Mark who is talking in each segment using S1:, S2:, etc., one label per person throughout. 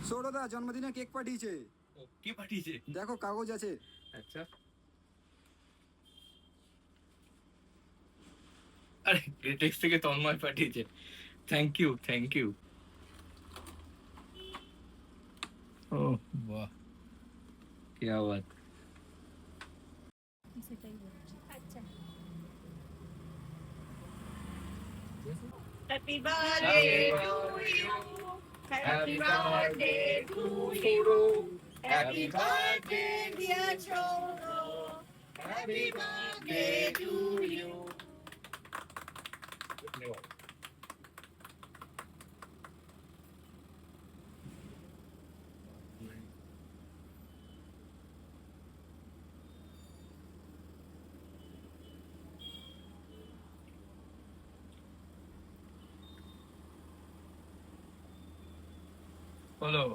S1: সৌরদা জন্মদিনে কেক পাঠিয়েছে।
S2: কে পাঠিয়েছে?
S1: দেখো কাগজ আছে।
S2: আচ্ছা, আরে গ্রেটেক্স থেকে তন্ময় পাঠিয়েছে। Thank you, thank you. ও বাহ, কি আওয়াজ।
S3: সেটাই বলছি। আচ্ছা,
S4: Happy birthday to you. Happy birthday to you. Happy birthday, dear Choro. Happy birthday to you.
S2: বলো।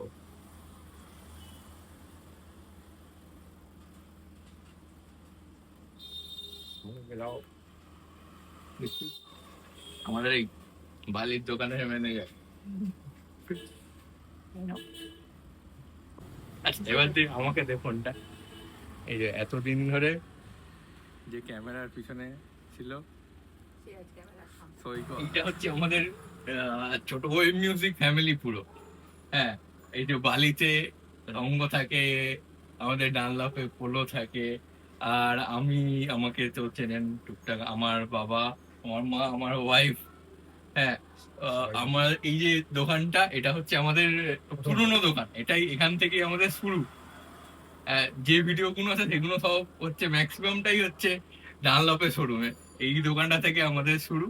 S2: আমাদের এই বালির দোকানের ম্যানেজার। আচ্ছা, এবার তুই আমাকে দে ফোনটা। এই যে এতদিন ধরে যে ক্যামেরার পিছনে ছিল, এইটা হচ্ছে আমাদের ছোট ওয়েব মিউজিক ফ্যামিলি পুরো। হ্যাঁ, এই যে বালিতে রঙ্গ থাকে, আমাদের ডানলাপে পোলো থাকে, আর আমি, আমাকে তো চেনেন টুকটাক, আমার বাবা, আমার মা, আমার ওয়াইফ। হ্যাঁ, আমার এই যে দোকানটা, এটা হচ্ছে আমাদের পুরনো দোকান, এটাই এখান থেকে আমাদের শুরু। যে ভিডিও গুলো আছে সেগুলো সব হচ্ছে ম্যাক্সিমামটাই হচ্ছে ডানলপের শোরুমে। এই দোকানটা থেকে আমাদের শুরু,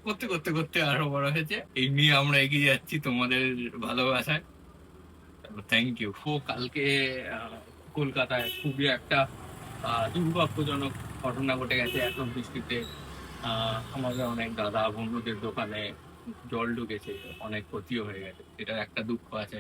S2: করতে করতে করতে আরো বড় হয়েছে। এই নিয়ে আমরা এগিয়ে যাচ্ছি তোমাদের ভালোবাসায়। Thank you. ও কালকে কলকাতায় খুবই একটা দুর্ভাগ্যজনক ঘটনা ঘটে গেছে। এত বৃষ্টিতে আমাদের অনেক দাদা বন্ধুদের দোকানে জল ঢুকেছে, অনেক ক্ষতিও হয়ে গেছে, এটার একটা দুঃখ আছে।